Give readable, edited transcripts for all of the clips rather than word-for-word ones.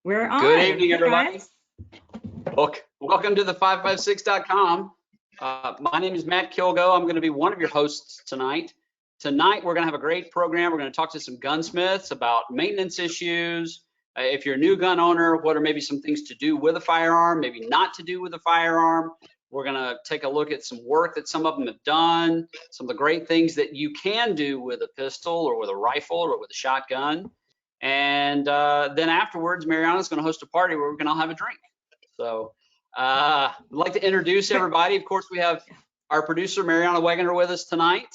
We're on. Good evening, everybody. Guys. Welcome to the 556.com. My name is Matt Kilgo. I'm going to be one of your hosts tonight. Tonight, we're going to have a great program. We're going to talk to some gunsmiths about maintenance issues. If you're a new gun owner, what are maybe some things to do with a firearm, maybe not to do with a firearm. We're going to take a look at some work that some of them have done, some of the great things that you can do with a pistol or with a rifle or with a shotgun. And then afterwards, Mariana's going to host a party where we're going to all have a drink. So I'd like to introduce everybody. Of course, we have our producer, Mariana Wegener, with us tonight.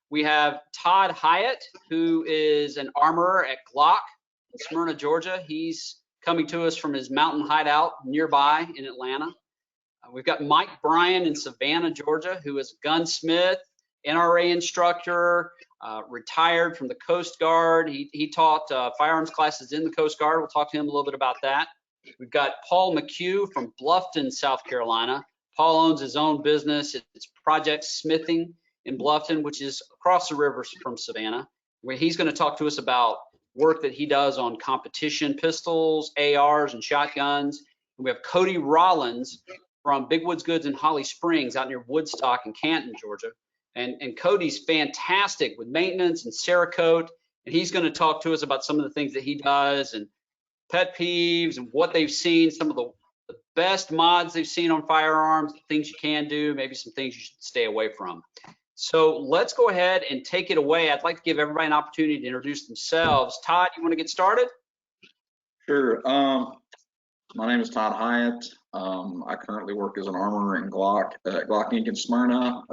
We have Todd Hyatt, who is an armorer at Glock in Smyrna, Georgia. He's coming to us from his mountain hideout nearby in Atlanta. We've got Bryan in Savannah, Georgia, who is a gunsmith, NRA instructor, retired from the CoastGuard. He taught firearms classes in the CoastGuard. We'll talk to him a little bit about that. We've got McCue from Bluffton, South Carolina. Paul owns his own business. It's ProjX Smithing in Bluffton, which is across the river from Savannah, where he's going to talk to us about work that he does on competition pistols, ARs, and shotguns. And we have Cody Rollins from Big Woods Goods in Holly Springs out near Woodstock in Canton, Georgia. And Cody's fantastic with maintenance and Cerakote, and he's going to talk to us about some of the things that he does and pet peeves and what they've seen, some of the best mods they've seen on firearms, things you can do, maybe some things you should stay away from. So let's go ahead and take it away. I'd like to give everybody an opportunity to introduce themselves. Todd, you want to get started? Sure. My name is Todd Hyatt. I currently work as an armorer in Glock Inc. in Smyrna,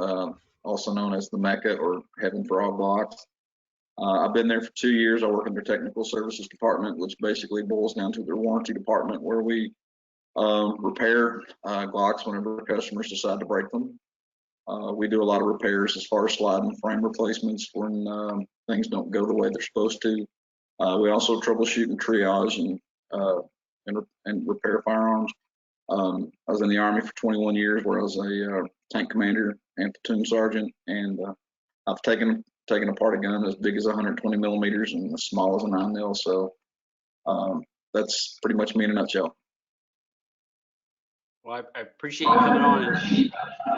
also known as the Mecca or Heaven for all Glocks. I've been there for 2 years. I work in their technical services department, which basically boils down to their warranty department, where we repair Glocks whenever customers decide to break them. We do a lot of repairs as far as sliding frame replacements when things don't go the way they're supposed to. We also troubleshoot and triage and repair firearms. I was in the Army for 21 years, where I was a tank commander and platoon sergeant, and I've taken apart a gun as big as 120 millimeters and as small as a 9mm. So that's pretty much me in a nutshell. Well, I appreciate you coming on and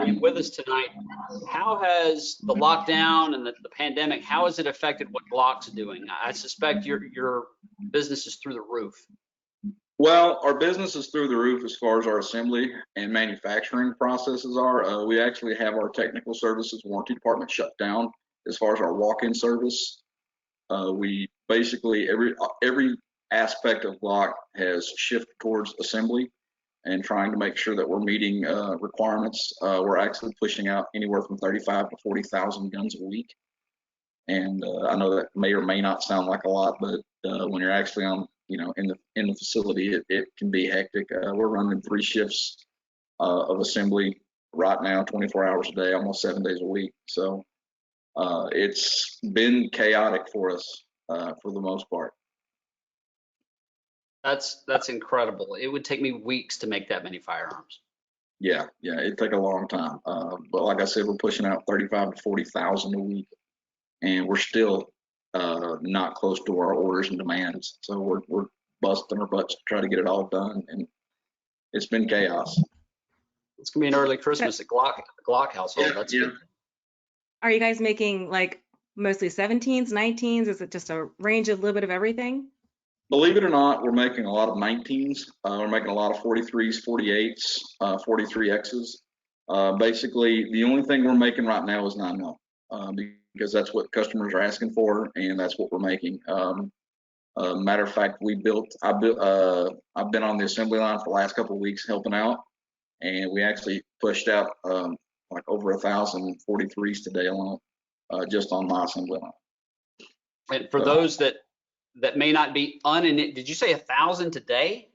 being with us tonight. How has the lockdown and the pandemic, how has it affected what Glock's doing? I suspect your business is through the roof. Well, our business is through the roof as far as our assembly and manufacturing processes are. We actually have our technical services warranty department shut down as far as our walk-in service. We basically, every aspect of Glock has shifted towards assembly and trying to make sure that we're meeting requirements. We're actually pushing out anywhere from 35 to 40,000 guns a week. And I know that may or may not sound like a lot, but when you're actually on, in the facility, it can be hectic. We're running 3 shifts of assembly right now, 24 hours a day, almost 7 days a week. So it's been chaotic for us for the most part. That's incredible. It would take me weeks to make that many firearms. Yeah, it'd take a long time. But like I said, we're pushing out 35 to 40,000 a week, and we're still not close to our orders and demands. So we're busting our butts to try to get it all done, and it's been chaos. It's gonna be an early Christmas at Glock household. That's good. Are you guys making like mostly 17s, 19s? Is it just a range of a little bit of everything? Believe it or not, we're making a lot of 19s. We're making a lot of 43s, 48s, 43Xs. Basically, the only thing we're making right now is 9mm because that's what customers are asking for, and that's what we're making. Matter of fact, I've been on the assembly line for the last couple of weeks helping out, and we actually pushed out like over 1,000 43s today alone, just on my assembly line. And for those that may not be did you say 1,000 today?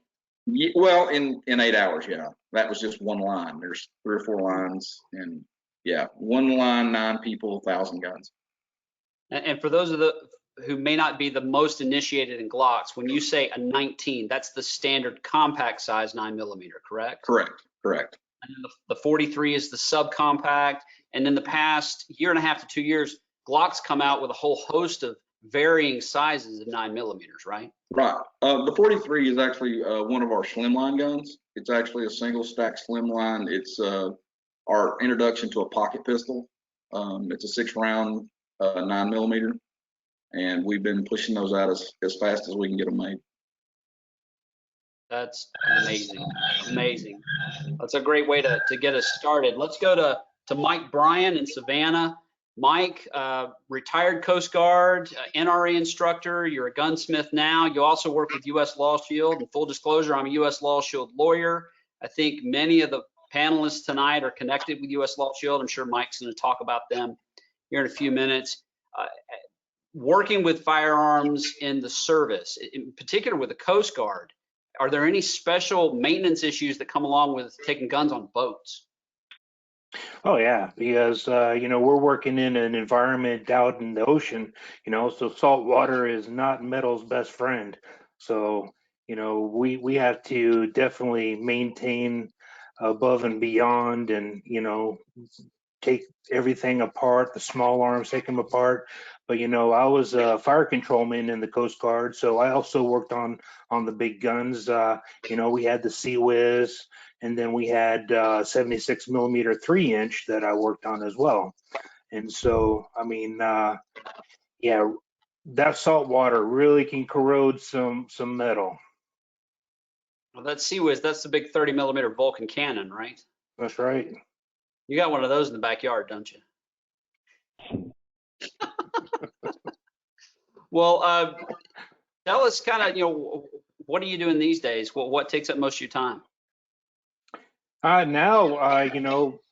Yeah, well, in 8 hours, yeah. That was just one line. There's 3 or 4 lines, and yeah, one line, 9 people, 1,000 guns. And for those who may not be the most initiated in Glocks, when you say a 19, that's the standard compact size 9mm, correct? Correct. And then the 43 is the subcompact. And in the past year and a half to 2 years, Glock's come out with a whole host of varying sizes of 9mm, right? Right. The 43 is actually one of our slimline guns. It's actually a single stack slimline. It's our introduction to a pocket pistol. It's a 6-round 9mm, and we've been pushing those out as fast as we can get them made. That's amazing, amazing. That's a great way to get us started. Let's go to Mike Bryan in Savannah. Mike, retired Coast Guard, NRA instructor. You're a gunsmith now. You also work with US LawShield. And full disclosure, I'm a US LawShield lawyer. I think many of the panelists tonight are connected with US LawShield. I'm sure Mike's going to talk about them here in a few minutes. Working with firearms in the service, in particular with the Coast Guard, are there any special maintenance issues that come along with taking guns on boats? Oh yeah, because we're working in an environment out in the ocean, so salt water is not metal's best friend. So, we have to definitely maintain above and beyond, and take everything apart, the small arms, take them apart. But I was a fire controlman in the Coast Guard, so I also worked on the big guns. We had the Sea Whiz, and then we had 76mm 3-inch that I worked on as well. And so, yeah, that salt water really can corrode some metal. Well, that Sea Whiz, that's the big 30mm Vulcan cannon, right? That's right. You got one of those in the backyard, don't you? Well, tell us kind of, what are you doing these days? What takes up most of your time? Now,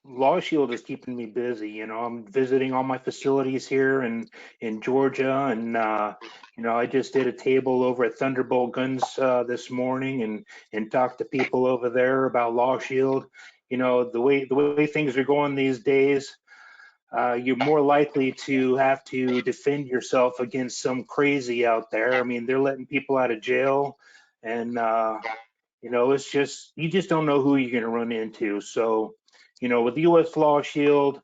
LawShield is keeping me busy. I'm visiting all my facilities here in Georgia, and I just did a table over at Thunderbolt Guns this morning, and talked to people over there about LawShield. The way things are going these days, you're more likely to have to defend yourself against some crazy out there. I mean, they're letting people out of jail, and it's just, you just don't know who you're going to run into. So, with US LawShield,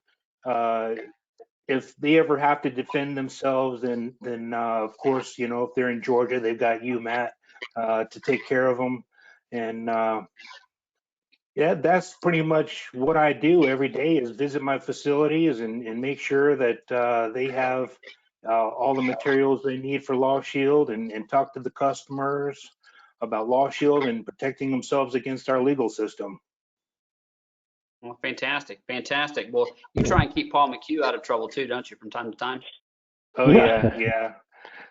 if they ever have to defend themselves, then of course, if they're in Georgia, they've got you, Matt, to take care of them. And yeah, that's pretty much what I do every day, is visit my facilities and make sure that they have all the materials they need for LawShield, and talk to the customers about LawShield and protecting themselves against our legal system. Well, fantastic, fantastic. Well, you try and keep Paul McCue out of trouble too, don't you, from time to time? Oh yeah.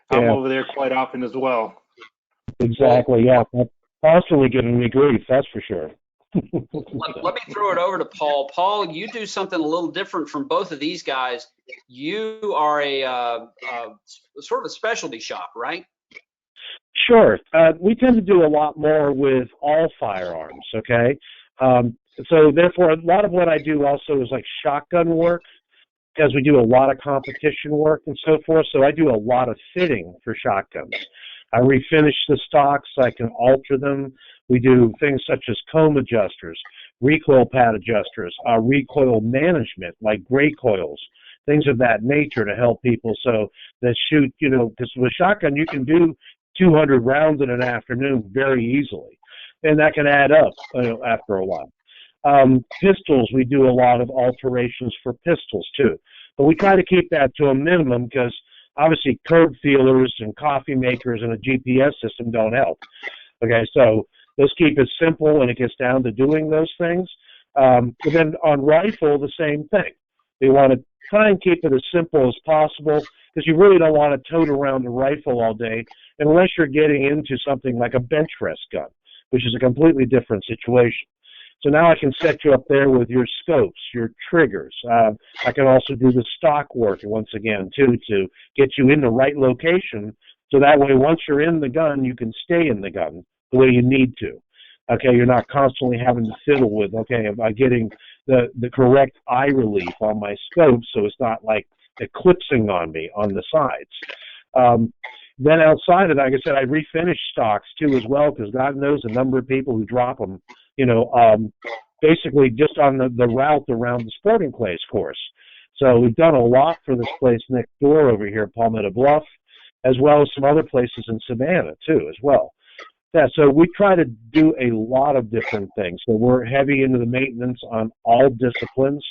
I'm over there quite often as well. Exactly, yeah. Constantly giving me grief, that's for sure. Let me throw it over to Paul. Paul, you do something a little different from both of these guys. You are a sort of a specialty shop, right? Sure. We tend to do a lot more with all firearms, okay? So therefore, a lot of what I do also is like shotgun work, because we do a lot of competition work and so forth. So I do a lot of fitting for shotguns. I refinish the stocks. I can alter them. We do things such as comb adjusters, recoil pad adjusters, recoil management, like gray coils, things of that nature to help people so that shoot, because with shotgun you can do 200 rounds in an afternoon very easily, and that can add up after a while. Pistols, we do a lot of alterations for pistols too, but we try to keep that to a minimum, because obviously curb feelers and coffee makers and a GPS system don't help. Okay, so let's keep it simple when it gets down to doing those things. But then on rifle, the same thing. We want to try and keep it as simple as possible, because you really don't want to tote around a rifle all day unless you're getting into something like a bench rest gun, which is a completely different situation. So now I can set you up there with your scopes, your triggers. I can also do the stock work once again, too, to get you in the right location, so that way once you're in the gun, you can stay in the gun the way you need to. Okay, you're not constantly having to fiddle with, okay, am I getting the correct eye relief on my scope so it's not like eclipsing on me on the sides. Then outside of that, like I said, I refinish stocks too as well, because God knows the number of people who drop them, basically just on the route around the sporting clays course. So we've done a lot for this place next door over here, Palmetto Bluff, as well as some other places in Savannah too, as well. Yeah, so we try to do a lot of different things. So we're heavy into the maintenance on all disciplines.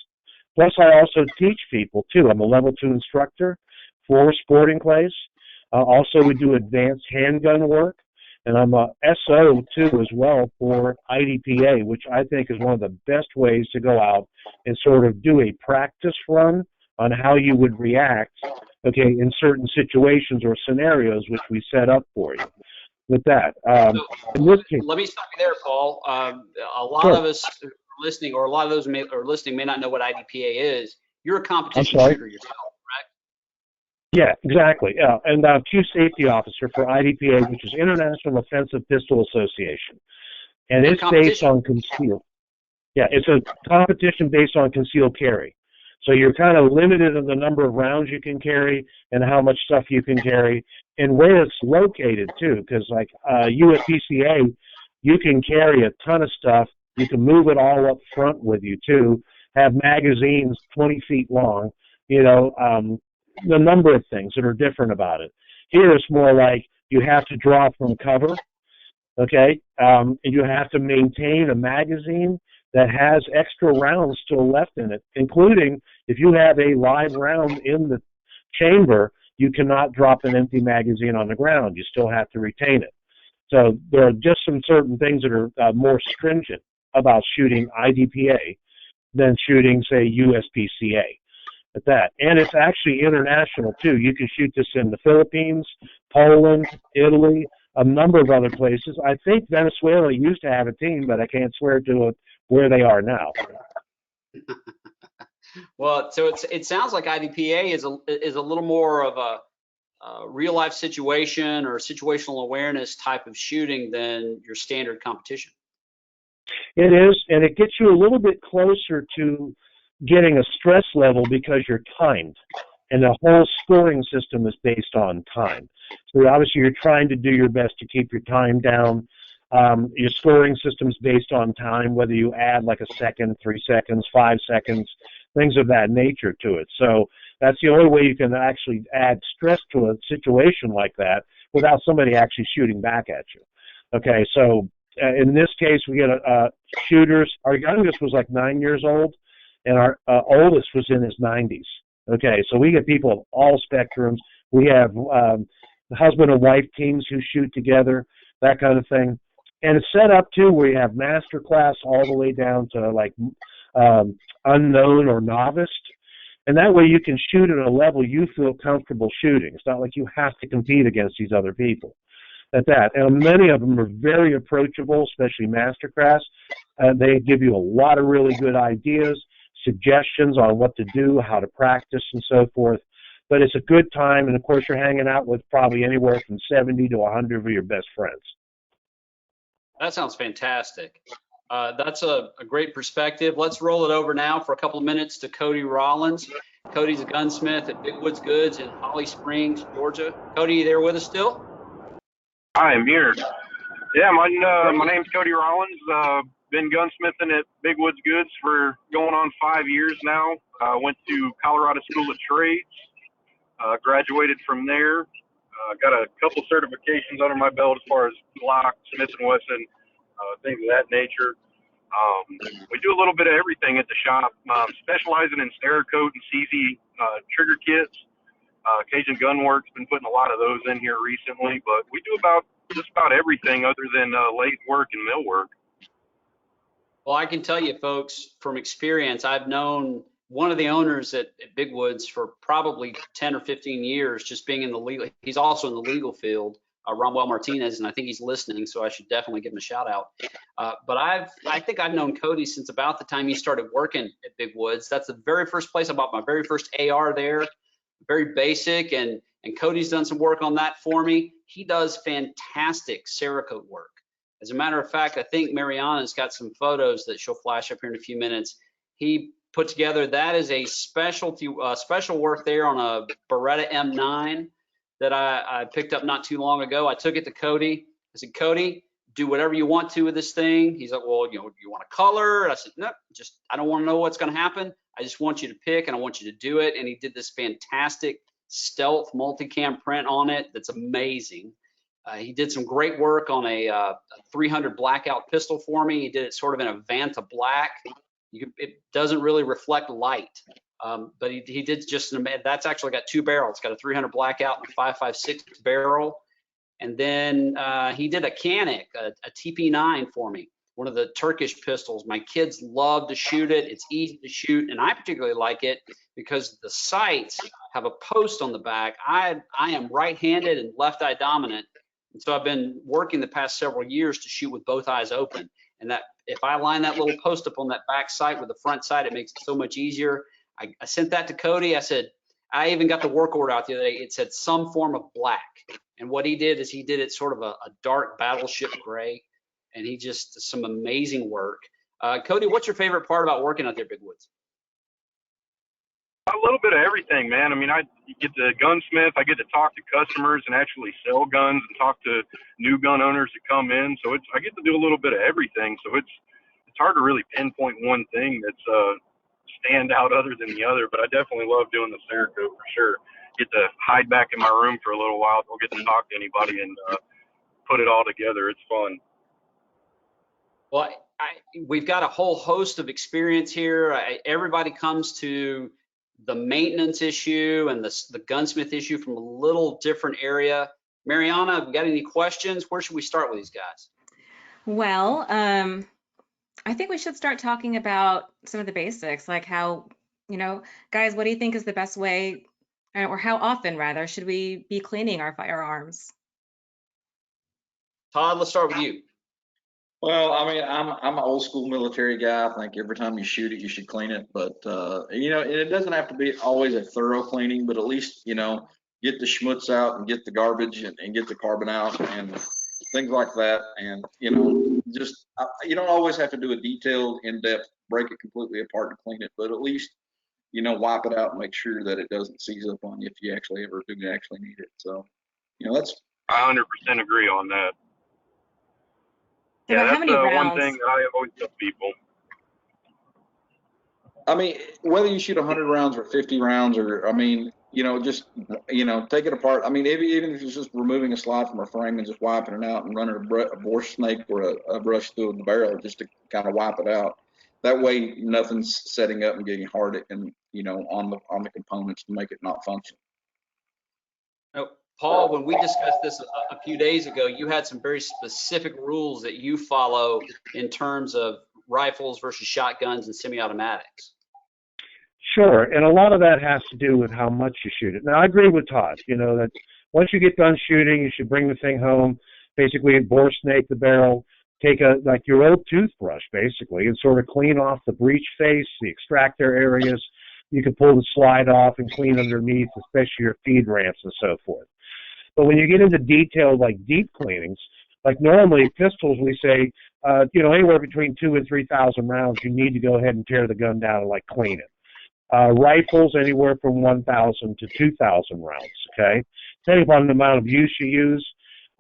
Plus, I also teach people too. I'm a level 2 instructor for sporting clays. Also, we do advanced handgun work, and I'm a SO too as well for IDPA, which I think is one of the best ways to go out and sort of do a practice run on how you would react, okay, in certain situations or scenarios which we set up for you. With that, in this case, let me stop you there, Paul. A lot Sure. of us who are listening, or a lot of those who are listening, may not know what IDPA is. You're a competition sorry? shooter yourself, correct? Yeah, exactly. Yeah, and Chief Safety Officer for IDPA, which is International Offensive Pistol Association, and it's based on concealed. Yeah, it's a competition based on concealed carry. So you're kind of limited in the number of rounds you can carry and how much stuff you can carry and where it's located too, because like USPCA, you can carry a ton of stuff. You can move it all up front with you too, have magazines 20 feet long, you know, the number of things that are different about it. Here it's more like you have to draw from cover, okay? And you have to maintain a magazine that has extra rounds still left in it, including if you have a live round in the chamber, you cannot drop an empty magazine on the ground. You still have to retain it. So there are just some certain things that are more stringent about shooting IDPA than shooting, say, USPCA. At that. And it's actually international, too. You can shoot this in the Philippines, Poland, Italy, a number of other places. I think Venezuela used to have a team, but I can't swear to it where they are now. Well, so it sounds like IDPA is a little more of a real life situation or situational awareness type of shooting than your standard competition. It is, and it gets you a little bit closer to getting a stress level because you're timed, and the whole scoring system is based on time. So obviously you're trying to do your best to keep your time down. Your scoring system's based on time, whether you add like a second, 3 seconds, 5 seconds, things of that nature to it. So that's the only way you can actually add stress to a situation like that without somebody actually shooting back at you. Okay, so in this case, we get shooters. Our youngest was like 9 years old, and our oldest was in his 90s. Okay, so we get people of all spectrums. We have husband and wife teams who shoot together, that kind of thing. And it's set up, too, where you have master class all the way down to, like, unknown or novice. And that way you can shoot at a level you feel comfortable shooting. It's not like you have to compete against these other people. At that. And many of them are very approachable, especially master class. They give you a lot of really good ideas, suggestions on what to do, how to practice, and so forth. But it's a good time, and of course you're hanging out with probably anywhere from 70 to 100 of your best friends. That sounds fantastic. That's a great perspective. Let's roll it over now for a couple of minutes to Cody Rollins. Cody's a gunsmith at Big Woods Goods in Holly Springs, Georgia. Cody, you there with us still? I'm here. Yeah, my name's Cody Rollins. Been gunsmithing at Big Woods Goods for going on 5 years now. Went to Colorado School of Trades, graduated from there. Got a couple certifications under my belt as far as Glock, Smith & Wesson, things of that nature. We do a little bit of everything at the shop, specializing in Cerakote and CZ trigger kits. Cajun Gunworks, been putting a lot of those in here recently, but we do just about everything other than lathe work and mill work. Well, I can tell you, folks, from experience, I've known one of the owners at Big Woods for probably 10 or 15 years, just being in the legal. He's also in the legal field, Romuel Martinez, and I think he's listening, so I should definitely give him a shout out. But I think I've known Cody since about the time he started working at Big Woods. That's the very first place I bought my very first AR there. Very basic, and Cody's done some work on that for me. He does fantastic Cerakote work. As a matter of fact, I think Mariana's got some photos that she'll flash up here in a few minutes. He put together, that is a special work there on a Beretta M9 that I picked up not too long ago. I took it to Cody. I said, Cody, do whatever you want to with this thing. He's like, well, you want a color? I said, no, I don't want to know what's going to happen. I just want you to pick and I want you to do it. And he did this fantastic stealth multicam print on it that's amazing. He did some great work on a 300 blackout pistol for me. He did it sort of in a Vanta black. It doesn't really reflect light, but he did just that's actually got 2 barrels. It's got a 300 blackout and a 5.56 barrel. And then he did a Canik, a TP9 for me, one of the Turkish pistols. My kids love to shoot it. It's easy to shoot, and I particularly like it because the sights have a post on the back. I am right-handed and left-eye dominant, and so I've been working the past several years to shoot with both eyes open. And that if I line that little post up on that back sight with the front sight, it makes it so much easier. I sent that to Cody. I said, I even got the work order out the other day. It said some form of black. And what he did is he did it sort of a dark battleship gray, and he just some amazing work. Cody, what's your favorite part about working out there, Big Woods? A little bit of everything, man. I mean, I get to gunsmith. I get to talk to customers and actually sell guns and talk to new gun owners that come in. So I get to do a little bit of everything. So it's hard to really pinpoint one thing that's stand out other than the other. But I definitely love doing the Cerakote for sure. Get to hide back in my room for a little while. Don't get to talk to anybody and put it all together. It's fun. Well, we've got a whole host of experience here. Everybody comes to the maintenance issue and the gunsmith issue from a little different area. Mariana, have you got any questions? Where should we start with these guys? Well, I think we should start talking about some of the basics, like how, guys, what do you think is the best way, or how often rather, should we be cleaning our firearms? Todd, let's start with you. Well, I mean, I'm an old school military guy. I think every time you shoot it, you should clean it. But it doesn't have to be always a thorough cleaning, but at least get the schmutz out and get the garbage and get the carbon out and things like that. And just you don't always have to do a detailed, in-depth, break it completely apart to clean it, but at least wipe it out and make sure that it doesn't seize up on you if you actually ever do actually need it. So that's. I 100% agree on that. So Yeah, how that's many rounds? one thing that I always tell people. I mean, whether you shoot 100 rounds or 50 rounds, or just take it apart. I mean, even if it's just removing a slide from a frame and just wiping it out and running a bore snake or a brush through the barrel just to kind of wipe it out. That way, nothing's setting up and getting hard and on the components to make it not function. Now, Paul, when we discussed this a few days ago, you had some very specific rules that you follow in terms of rifles versus shotguns and semi-automatics. Sure, and a lot of that has to do with how much you shoot it. Now, I agree with Todd, that once you get done shooting, you should bring the thing home, basically bore snake the barrel, take like your old toothbrush, basically, and sort of clean off the breech face, the extractor areas. You can pull the slide off and clean underneath, especially your feed ramps and so forth. But when you get into detailed, like deep cleanings, like normally pistols, we say, anywhere between 2,000 and 3,000 rounds, you need to go ahead and tear the gun down and like clean it. Rifles, anywhere from 1,000 to 2,000 rounds, okay? Depending upon the amount of use you use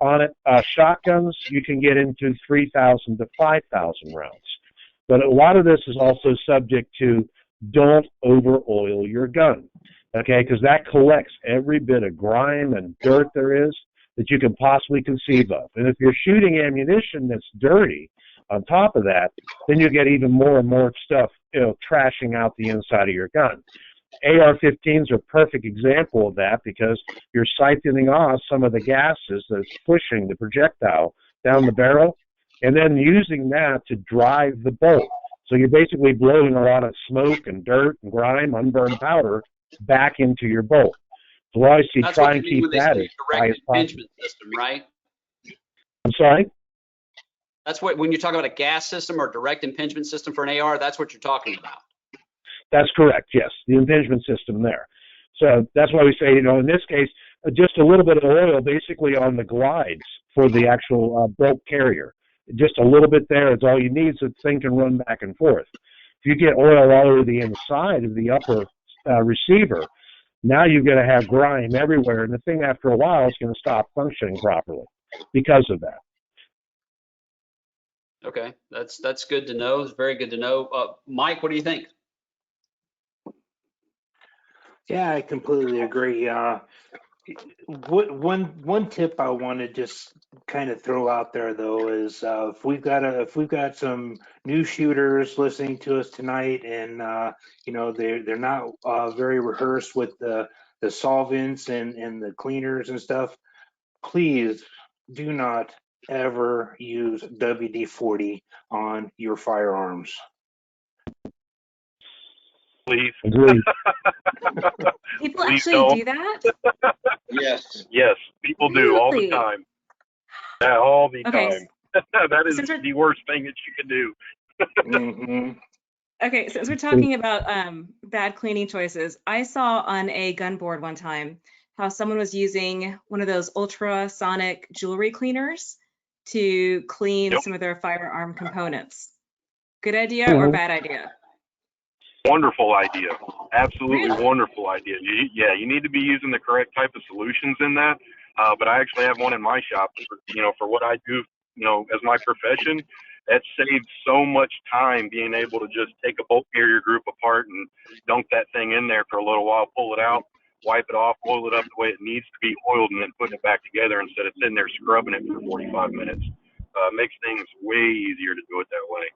on it. Shotguns, you can get into 3,000 to 5,000 rounds. But a lot of this is also subject to don't over-oil your gun, okay? Because that collects every bit of grime and dirt there is that you can possibly conceive of. And if you're shooting ammunition that's dirty on top of that, then you get even more and more stuff, trashing out the inside of your gun. AR-15s are a perfect example of that because you're siphoning off some of the gases that's pushing the projectile down the barrel and then using that to drive the bolt. So you're basically blowing a lot of smoke and dirt and grime, unburned powder back into your bolt. So obviously try and keep that as high as possible. Impingement system, right? I'm sorry? That's what, when you talk about a gas system or direct impingement system for an AR, that's what you're talking about. That's correct, yes, the impingement system there. So that's why we say, in this case, just a little bit of oil basically on the glides for the actual bolt carrier. Just a little bit there is all you need so the thing can run back and forth. If you get oil all over the inside of the upper receiver, now you're going to have grime everywhere, and the thing after a while is going to stop functioning properly because of that. Okay, that's good to know. It's very good to know. Mike, what do you think? Yeah, I completely agree. One tip I want to just kind of throw out there though is if we've got some new shooters listening to us tonight, and they're not very rehearsed with the solvents and the cleaners and stuff, please do not ever use WD-40 on your firearms. Please. Agreed. People Please actually don't. do that? Yes. Yes, people do all the Really? time. Yeah, all the Okay. time. That is Since we're the worst thing that you can do. Hmm. Okay, since we're talking about bad cleaning choices, I saw on a gun board one time how someone was using one of those ultrasonic jewelry cleaners to clean Yep. some of their firearm components. Good idea or bad idea? Wonderful idea. Absolutely Really? wonderful idea. You need to be using the correct type of solutions in that. But I actually have one in my shop, for what I do, as my profession. That saves so much time being able to just take a bolt carrier group apart and dunk that thing in there for a little while, pull it out, wipe it off, oil it up the way it needs to be oiled, and then putting it back together instead of sitting there scrubbing it for 45 minutes. Makes things way easier to do it that way.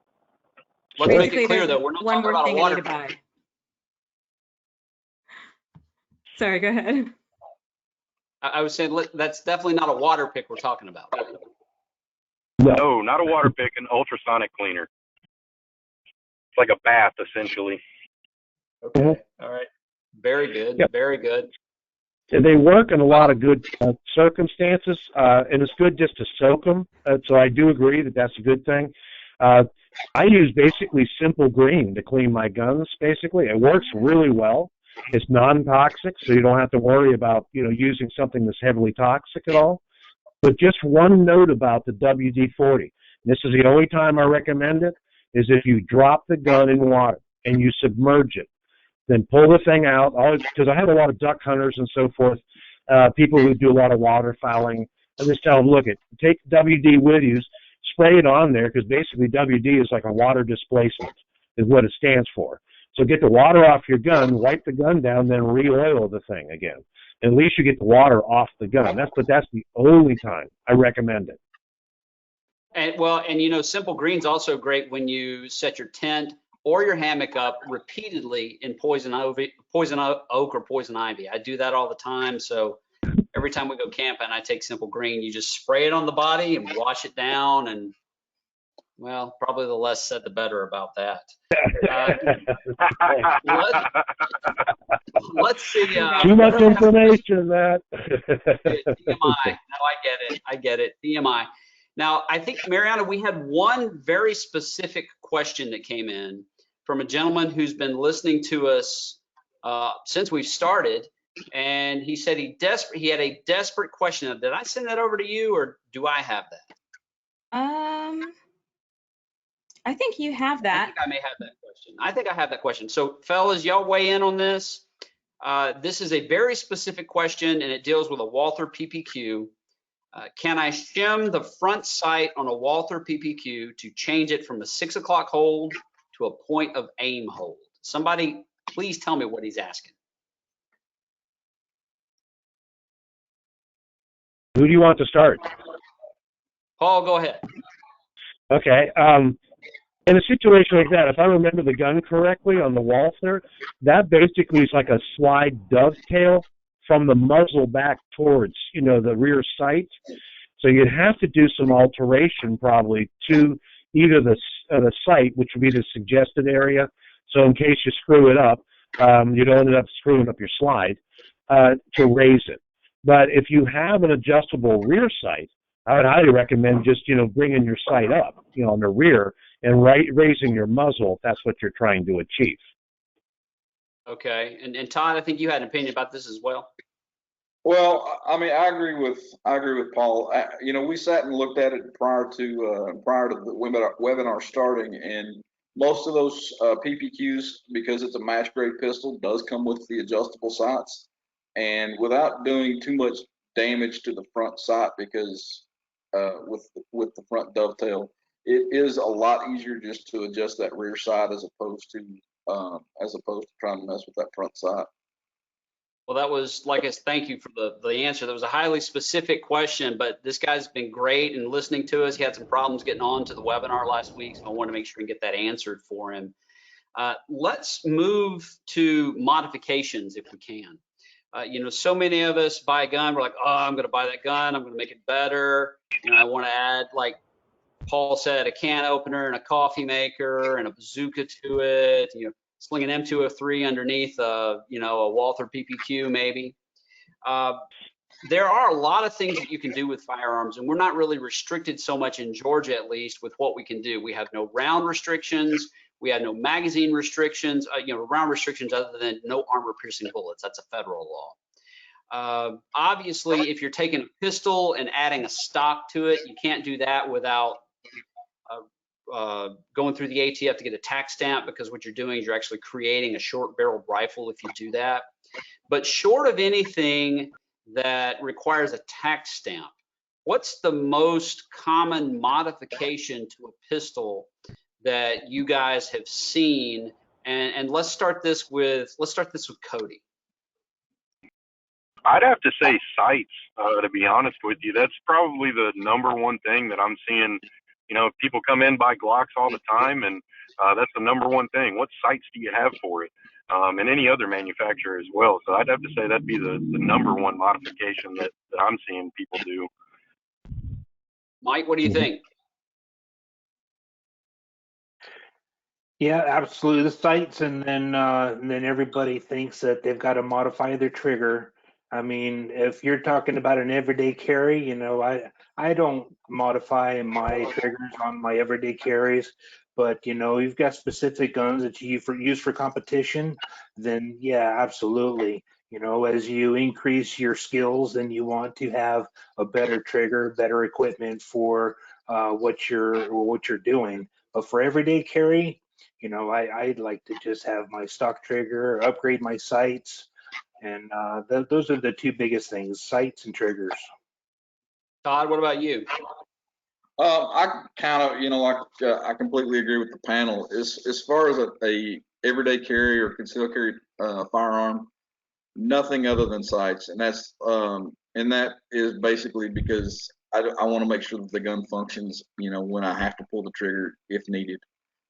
Let's make Basically, it clear there's though, we're not one talking more about a thing I need water to pick. buy. Sorry, go ahead. I was saying that's definitely not a water pick we're talking about. No, not a water pick, an ultrasonic cleaner. It's like a bath, essentially. Okay. All right. Very good. Yep. Very good. They work in a lot of good circumstances, and it's good just to soak them. So I do agree that that's a good thing. I use basically simple green to clean my guns. Basically, it works really well. It's non-toxic, so you don't have to worry about using something that's heavily toxic at all. But just one note about the WD-40. This is the only time I recommend it. Is if you drop the gun in water and you submerge it. Then pull the thing out, because I have a lot of duck hunters and so forth, people who do a lot of waterfowling. I just tell them, look, take WD with you, spray it on there, because basically WD is like a water displacement, is what it stands for. So get the water off your gun, wipe the gun down, then re-oil the thing again. At least you get the water off the gun. That's the only time I recommend it. And simple green's also great when you set your tent or your hammock up repeatedly in poison oak or poison ivy. I do that all the time. So every time we go camping, I take simple green. You just spray it on the body and wash it down. And well, probably the less said, the better about that. Let's see. Too much information, Matt. TMI. No, I get it. TMI. Now, I think, Mariana, we had one very specific question that came in from a gentleman who's been listening to us since we've started, and he said he had a desperate question. Did I send that over to you, or do I have that? I think you have that. I think I may have that question. I think I have that question. So, fellas, y'all weigh in on this. This is a very specific question, and it deals with a Walther PPQ. Can I shim the front sight on a Walther PPQ to change it from a 6 o'clock hold to a point of aim hold? Somebody, please tell me what he's asking. Who do you want to start? Paul, go ahead. Okay. In a situation like that, if I remember the gun correctly on the Walther, that basically is like a slide dovetail from the muzzle back towards, the rear sight. So you'd have to do some alteration probably to either the sight, which would be the suggested area. So in case you screw it up, you don't end up screwing up your slide, to raise it. But if you have an adjustable rear sight, I would highly recommend just, bringing your sight up, on the rear and raising your muzzle if that's what you're trying to achieve. Okay, and Todd, I think you had an opinion about this as well. Well, I mean, I agree with Paul. We sat and looked at it prior to the webinar starting, and most of those PPQs, because it's a match grade pistol, does come with the adjustable sights, and without doing too much damage to the front sight, because with the front dovetail, it is a lot easier just to adjust that rear sight as opposed to trying to mess with that front sight. Well, that was thank you for the answer. That was a highly specific question, but this guy's been great and listening to us. He had some problems getting on to the webinar last week, so I want to make sure and get that answered for him. Let's move to modifications if we can. You know, so many of us buy a gun, we're like, oh, I'm going to buy that gun, I'm going to make it better. You know, I want to add, like Paul said, a can opener and a coffee maker and a bazooka to it. You know, sling an M203 underneath a, you know, a Walther PPQ maybe. There are a lot of things that you can do with firearms, and we're not really restricted so much in Georgia, at least, with what we can do. We have no round restrictions. We have no magazine restrictions, you know, round restrictions other than no armor-piercing bullets. That's a federal law. Obviously, if you're taking a pistol and adding a stock to it, you can't do that without going through the ATF to get a tax stamp, because what you're doing is you're actually creating a short-barreled rifle if you do that. But short of anything that requires a tax stamp, what's the most common modification to a pistol that you guys have seen? And let's start this with Cody. I'd have to say sights, to be honest with you. That's probably the number one thing that I'm seeing. You know, people come in, buy Glocks all the time, and that's the number one thing. What sights do you have for it? And any other manufacturer as well. So I'd have to say that'd be the number one modification that I'm seeing people do. Mike, what do you think? Yeah, absolutely. The sights, and then everybody thinks that they've got to modify their trigger. I mean, if you're talking about an everyday carry, you know, I don't modify my triggers on my everyday carries, but you know, you've got specific guns that you use for competition, then yeah, absolutely. You know, as you increase your skills, then you want to have a better trigger, better equipment for what you're doing. But for everyday carry, you know, I'd like to just have my stock trigger, upgrade my sights, and those are the two biggest things: sights and triggers. Todd, what about you? I kind of, you know, I completely agree with the panel. As far as a everyday carry or concealed carry firearm, nothing other than sights, and that is basically because I want to make sure that the gun functions, you know, when I have to pull the trigger if needed.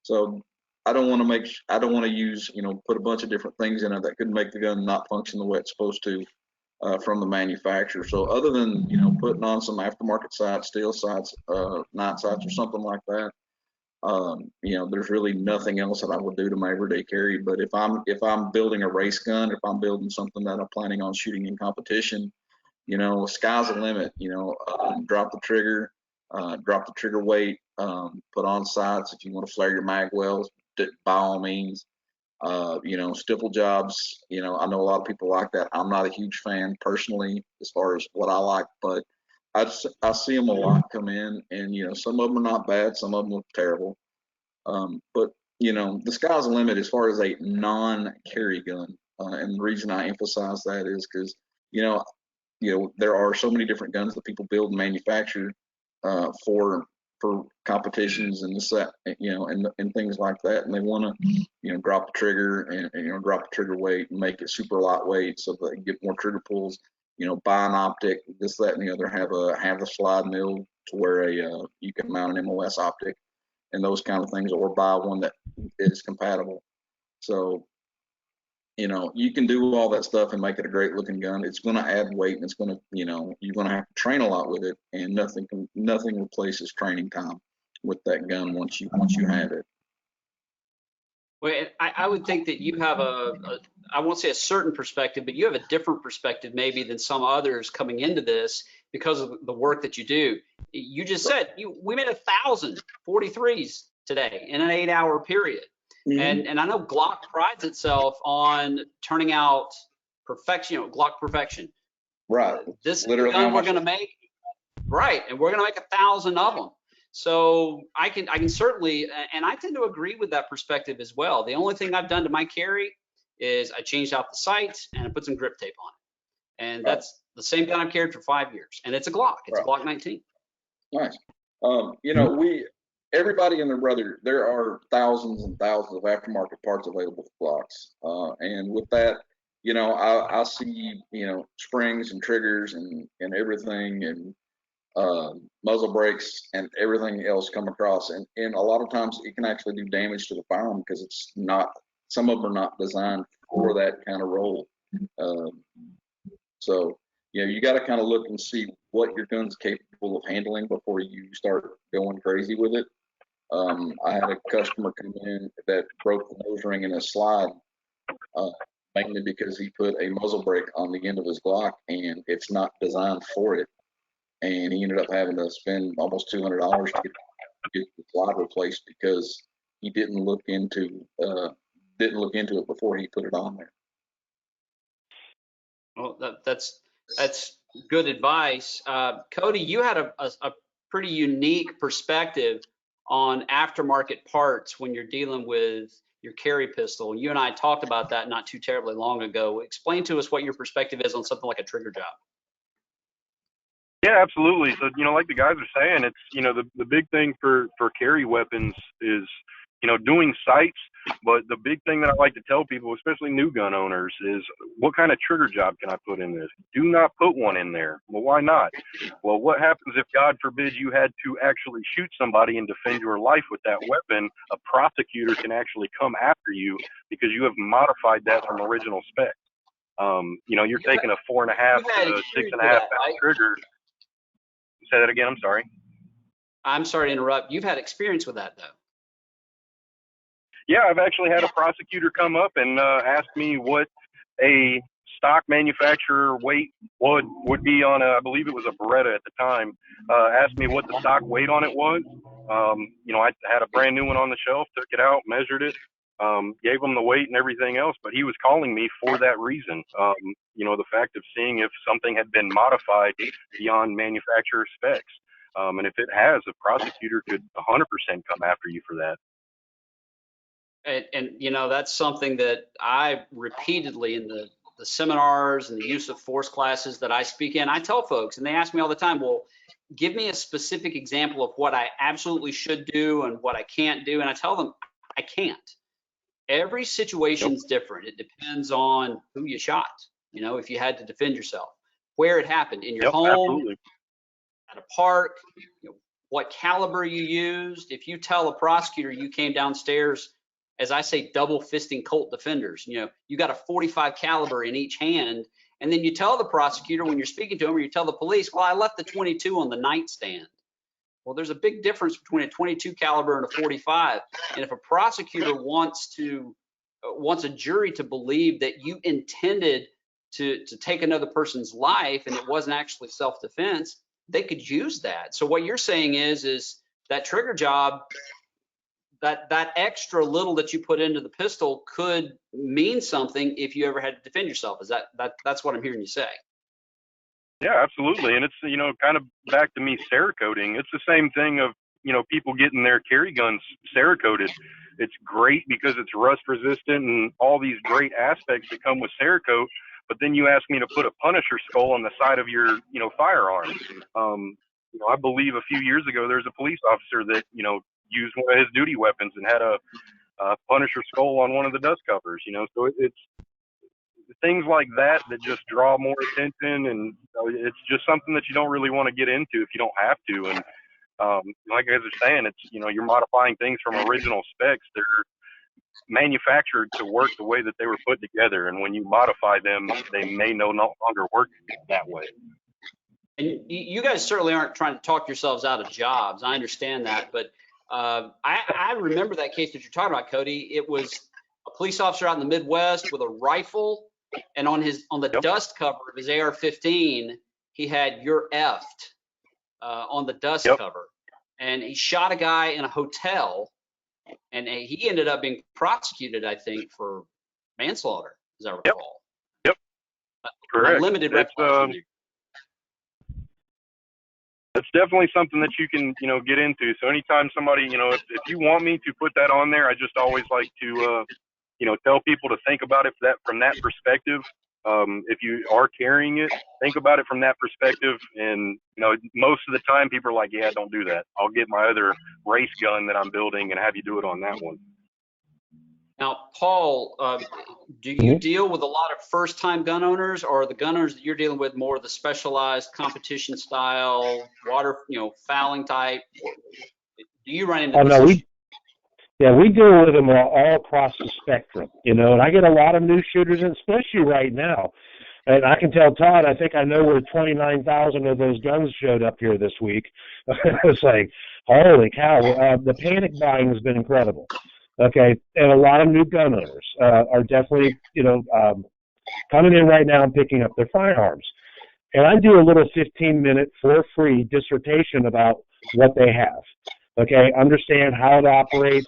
So I don't want to use, you know, put a bunch of different things in it that could make the gun not function the way it's supposed to from the manufacturer. So other than, you know, putting on some aftermarket sights, steel sights, night sights or something like that, you know, there's really nothing else that I would do to my everyday carry. But if I'm building a race gun, if I'm building something that I'm planning on shooting in competition, you know, sky's the limit. You know, drop the trigger weight, put on sights. If you want to flare your mag wells, by all means. You know, stipple jobs, you know, I know a lot of people like that. I'm not a huge fan personally as far as what I like, but I see them a lot come in, and you know, some of them are not bad, some of them look terrible. But you know, the sky's the limit as far as a non-carry gun, and the reason I emphasize that is because you know there are so many different guns that people build and manufacture for competitions and this that, you know, and things like that, and they want to, you know, drop the trigger and you know, drop the trigger weight and make it super lightweight so that they can get more trigger pulls, you know, buy an optic, this, that, and the other, have a slide mill to where you can mount an MOS optic and those kind of things, or buy one that is compatible. So you know, you can do all that stuff and make it a great looking gun. It's going to add weight, and it's going to, you know, you're going to have to train a lot with it, and nothing replaces training time with that gun once you have it. Well, I would think that you have I won't say a certain perspective, but you have a different perspective maybe than some others coming into this because of the work that you do. You just said we made 1,000 43s today in an 8-hour period. Mm-hmm. And I know Glock prides itself on turning out perfection, you know, Glock perfection. Right. This gun we're going to make, right, and we're going to make 1,000 of them. So I can certainly, and I tend to agree with that perspective as well. The only thing I've done to my carry is I changed out the sights and I put some grip tape on it. And right. That's the same gun I've carried for 5 years. And it's a Glock. It's right. A Glock 19. Nice. You know, everybody and their brother, there are thousands and thousands of aftermarket parts available for Glocks. And with that, you know, I see, you know, springs and triggers and everything, and muzzle brakes and everything else come across, and a lot of times it can actually do damage to the firearm because it's not, some of them are not designed for that kind of role. So, you know, you got to kind of look and see what your gun's capable of handling before you start going crazy with it. I had a customer come in that broke the nose ring in his slide, mainly because he put a muzzle brake on the end of his Glock and it's not designed for it. And he ended up having to spend almost $200 to get the slide replaced because he didn't look into it before he put it on there. Well, that's good advice. Cody, you had a pretty unique perspective on aftermarket parts when you're dealing with your carry pistol. You and I talked about that not too terribly long ago. Explain to us what your perspective is on something like a trigger job. Yeah, absolutely. So, you know, like the guys are saying, it's, you know, the big thing for carry weapons is, you know, doing sights. But the big thing that I like to tell people, especially new gun owners, is what kind of trigger job can I put in this? Do not put one in there. Well, why not? Well, what happens if, God forbid, you had to actually shoot somebody and defend your life with that weapon? A prosecutor can actually come after you because you have modified that from original spec. You know, you're taking a 4.5 to 6.5 pound trigger. Say that again. I'm sorry. I'm sorry to interrupt. You've had experience with that, though. Yeah, I've actually had a prosecutor come up and ask me what a stock manufacturer weight would be on I believe it was a Beretta at the time. Asked me what the stock weight on it was. You know, I had a brand new one on the shelf, took it out, measured it, gave him the weight and everything else, but he was calling me for that reason. You know, the fact of seeing if something had been modified beyond manufacturer specs. And if it has, a prosecutor could 100% come after you for that. And you know, that's something that I repeatedly in the seminars and the use of force classes that I speak in, I tell folks, and they ask me all the time, well, give me a specific example of what I absolutely should do and what I can't do. And I tell them, I can't. Every situation's different. It depends on who you shot. You know, if you had to defend yourself, where it happened, in your home, absolutely. At a park, you know, what caliber you used. If you tell a prosecutor you came downstairs, as I say, double fisting Colt Defenders, you know, you got a 45 caliber in each hand, and then you tell the prosecutor when you're speaking to him, or you tell the police, well, I left the 22 on the nightstand. Well, there's a big difference between a 22 caliber and a 45. And if a prosecutor wants a jury to believe that you intended to take another person's life and it wasn't actually self-defense, they could use that. So what you're saying is that trigger job, that extra little that you put into the pistol could mean something if you ever had to defend yourself. Is that's what I'm hearing you say? Yeah, absolutely. And it's, you know, kind of back to me Cerakoting. It's the same thing of, you know, people getting their carry guns Cerakoted. It's great because it's rust resistant and all these great aspects that come with Cerakote. But then you ask me to put a Punisher skull on the side of your, you know, firearm. You know, I believe a few years ago there's a police officer that, you know, used one of his duty weapons and had a Punisher skull on one of the dust covers. You know, so it's things like that just draw more attention, and it's just something that you don't really want to get into if you don't have to. And like I was saying, it's, you know, you're modifying things from original specs. They're manufactured to work the way that they were put together, and when you modify them, they may no longer work that way. And you guys certainly aren't trying to talk yourselves out of jobs. I understand that, but I remember that case that you're talking about, Cody. It was a police officer out in the Midwest with a rifle, and on the dust cover of his AR-15, he had "You're effed" on the dust cover, and he shot a guy in a hotel, and he ended up being prosecuted, I think, for manslaughter, as I recall. Correct. Limited It's definitely something that you can, you know, get into. So anytime somebody, you know, if you want me to put that on there, I just always like to, you know, tell people to think about it from that perspective. If you are carrying it, think about it from that perspective. And, you know, most of the time people are like, yeah, don't do that. I'll get my other race gun that I'm building and have you do it on that one. Now, Paul, do you deal with a lot of first-time gun owners, or are the gun owners that you're dealing with more of the specialized competition style, water, fouling type? Do you run into Oh, this no, issue? we deal with them all across the spectrum, and I get a lot of new shooters, especially right now. And I can tell Todd, I think I know where 29,000 of those guns showed up here this week. It's like, holy cow, the panic buying has been incredible. Okay, and a lot of new gun owners are definitely, coming in right now and picking up their firearms. And I do a little 15-minute for free dissertation about what they have. Okay, understand how it operates,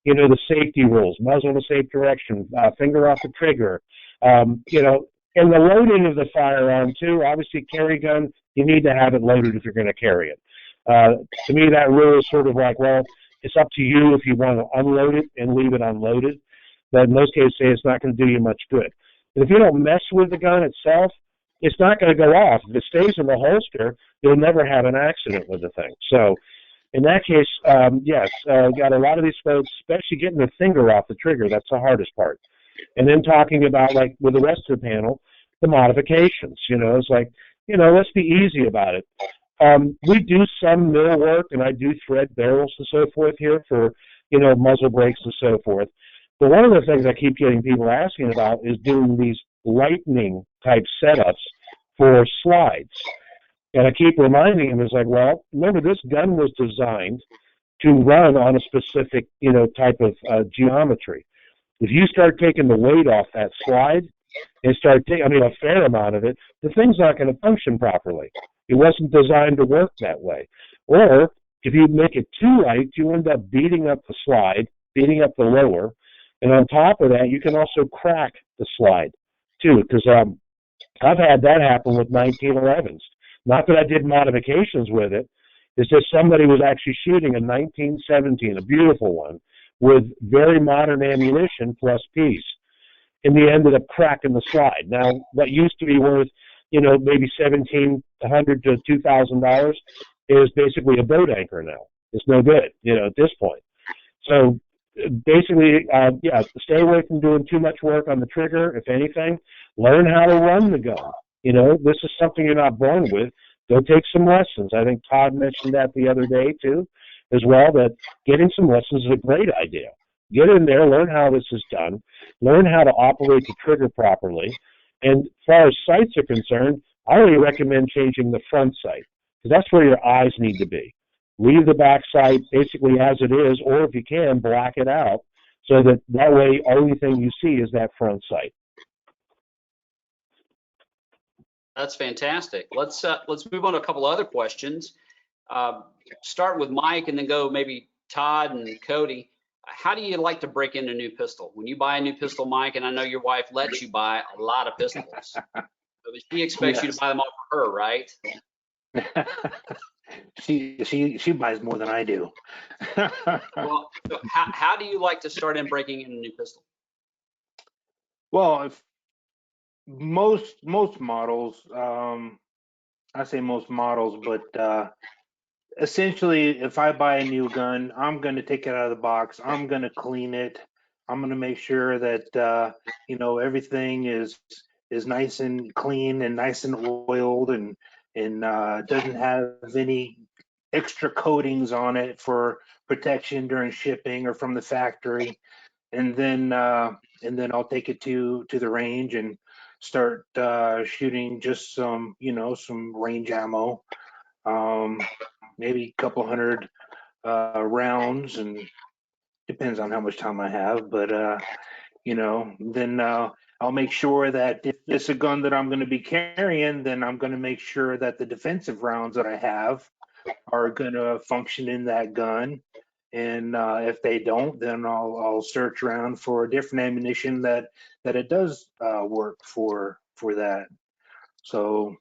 the safety rules, muzzle in a safe direction, finger off the trigger, and the loading of the firearm too. Obviously, carry gun, you need to have it loaded if you're going to carry it. To me, that rule is sort of like, well, it's up to you if you want to unload it and leave it unloaded. But in most cases, it's not going to do you much good. And if you don't mess with the gun itself, it's not going to go off. If it stays in the holster, you'll never have an accident with the thing. So in that case, yes, got a lot of these folks, especially getting the finger off the trigger. That's the hardest part. And then talking about, like, with the rest of the panel, the modifications. It's like, let's be easy about it. We do some mill work, and I do thread barrels and so forth here for, muzzle brakes and so forth. But one of the things I keep getting people asking about is doing these lightning type setups for slides. And I keep reminding them, it's like, well, remember, this gun was designed to run on a specific, type of geometry. If you start taking the weight off that slide and start taking, a fair amount of it, the thing's not going to function properly. It wasn't designed to work that way. Or if you make it too light, you end up beating up the slide, beating up the lower, and on top of that, you can also crack the slide too, because I've had that happen with 1911s. Not that I did modifications with it. It's just somebody was actually shooting a 1917, a beautiful one, with very modern ammunition plus piece. And they ended up cracking the slide. Now, what used to be worth, maybe $1,700 to $2,000 is basically a boat anchor now. It's no good, at this point. So basically, stay away from doing too much work on the trigger. If anything, learn how to run the gun. This is something you're not born with. Go take some lessons. I think Todd mentioned that the other day too, as well, that getting some lessons is a great idea. Get in there, learn how this is done, learn how to operate the trigger properly. And as far as sights are concerned, I really recommend changing the front sight, because that's where your eyes need to be. Leave the back sight basically as it is, or if you can, black it out, so that way only thing you see is that front sight. That's fantastic. Let's move on to a couple other questions. Start with Mike and then go maybe Todd and Cody. How do you like to break in a new pistol? When you buy a new pistol, Mike, and I know your wife lets you buy a lot of pistols, so she expects you to buy them all for her, right? She buys more than I do. Well, so how do you like to start in breaking in a new pistol? Well, if most models, I say most models, but essentially, if I buy a new gun, I'm going to take it out of the box. I'm going to clean it. I'm going to make sure that everything is nice and clean and nice and oiled and doesn't have any extra coatings on it for protection during shipping or from the factory. And then I'll take it to the range and start shooting just some range ammo. Maybe a couple hundred rounds, and depends on how much time I have. But then I'll make sure that if it's a gun that I'm going to be carrying, then I'm going to make sure that the defensive rounds that I have are going to function in that gun. And if they don't, then I'll search around for different ammunition that it does work for that. So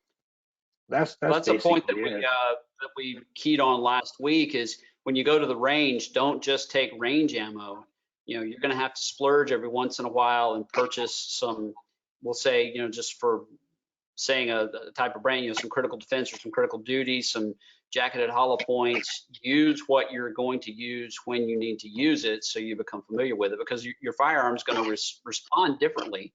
that's a point that we keyed on last week, is when you go to the range, don't just take range ammo. You're going to have to splurge every once in a while and purchase some, we'll say, just for saying a type of brand, some critical defense or some critical duty, some jacketed hollow points. Use what you're going to use when you need to use it, so you become familiar with it, because your firearm is going to respond differently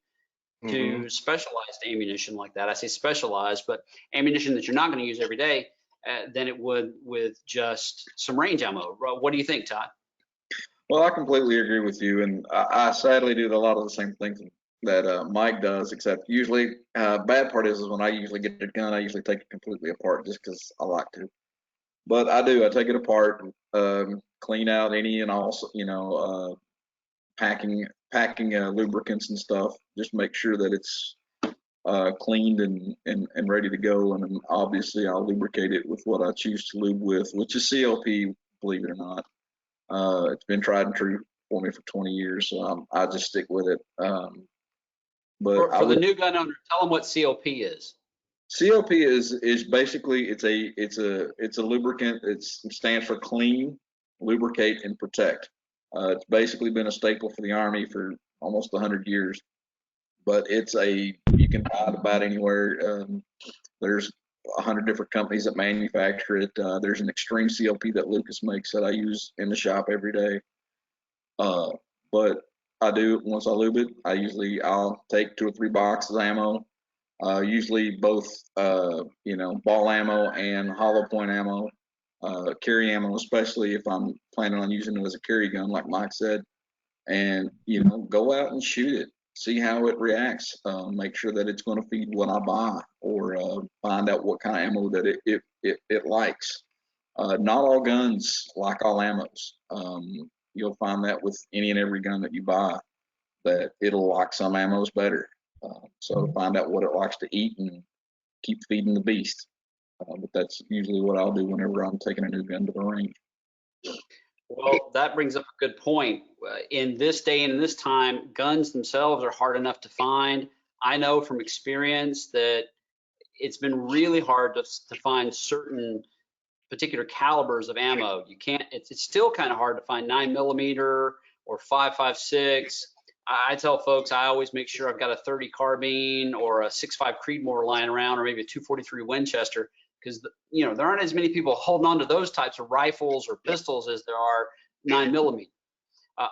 to specialized ammunition like that. I say specialized, but ammunition that you're not going to use every day than it would with just some range ammo. What do you think, Todd? Well, I completely agree with you, and I sadly do a lot of the same things that Mike does, except usually, bad part is when I usually get the gun, I usually take it completely apart just because I like to. But I take it apart, clean out any and all, packing lubricants and stuff, just make sure that it's cleaned and ready to go. And then obviously I'll lubricate it with what I choose to lube with, which is CLP, believe it or not. It's been tried and true for me for 20 years, so I just stick with it. But for the new gun owner, tell them what CLP is. CLP is basically it's a lubricant. It stands for clean, lubricate, and protect. It's basically been a staple for the Army for almost 100 years. But you can buy it about anywhere. There's 100 different companies that manufacture it. There's an extreme CLP that Lucas makes that I use in the shop every day. But I do, once I lube it, I'll take 2 or 3 boxes of ammo. Usually both, ball ammo and hollow point ammo, carry ammo, especially if I'm planning on using it as a carry gun, like Mike said, and, go out and shoot it, see how it reacts, make sure that it's going to feed what I buy, or find out what kind of ammo that it likes. Not all guns like all ammos. You'll find that with any and every gun that you buy, that it'll like some ammos better. So find out what it likes to eat and keep feeding the beast. But that's usually what I'll do whenever I'm taking a new gun to the range. Well, that brings up a good point. In this day and in this time, guns themselves are hard enough to find. I know from experience that it's been really hard to find certain particular calibers of ammo. You can't. It's still kind of hard to find 9mm or 5.56. I tell folks I always make sure I've got a 30 carbine or a 6.5 Creedmoor lying around, or maybe a 243 Winchester, because there aren't as many people holding on to those types of rifles or pistols as there are 9mm.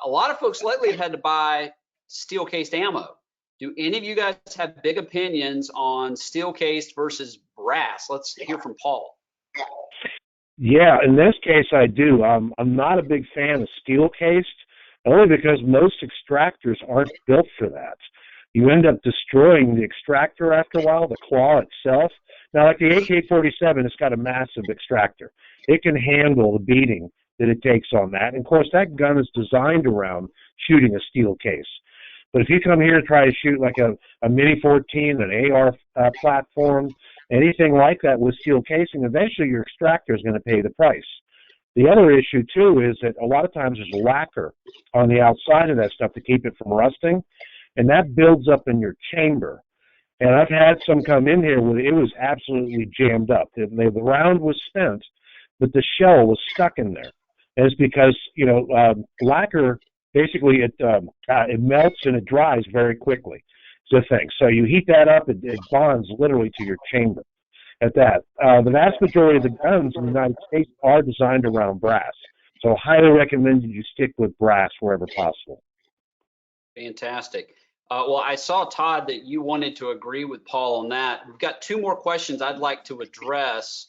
A lot of folks lately have had to buy steel cased ammo. Do any of you guys have big opinions on steel cased versus brass? Let's hear from Paul. Yeah, in this case I do. I'm not a big fan of steel cased, only because most extractors aren't built for that. You end up destroying the extractor after a while, the claw itself. Now, like the AK-47, it's got a massive extractor. It can handle the beating that it takes on that. And, of course, that gun is designed around shooting a steel case. But if you come here and try to shoot like a Mini-14, an AR platform, anything like that with steel casing, eventually your extractor is going to pay the price. The other issue, too, is that a lot of times there's lacquer on the outside of that stuff to keep it from rusting, and that builds up in your chamber. And I've had some come in here where it was absolutely jammed up. The round was spent, but the shell was stuck in there. And it's because, lacquer, basically it melts and it dries very quickly. It's a thing. So you heat that up, it bonds literally to your chamber. At that, the vast majority of the guns in the United States are designed around brass. So highly recommend you stick with brass wherever possible. Fantastic. Well, I saw, Todd, that you wanted to agree with Paul on that. We've got 2 more questions I'd like to address.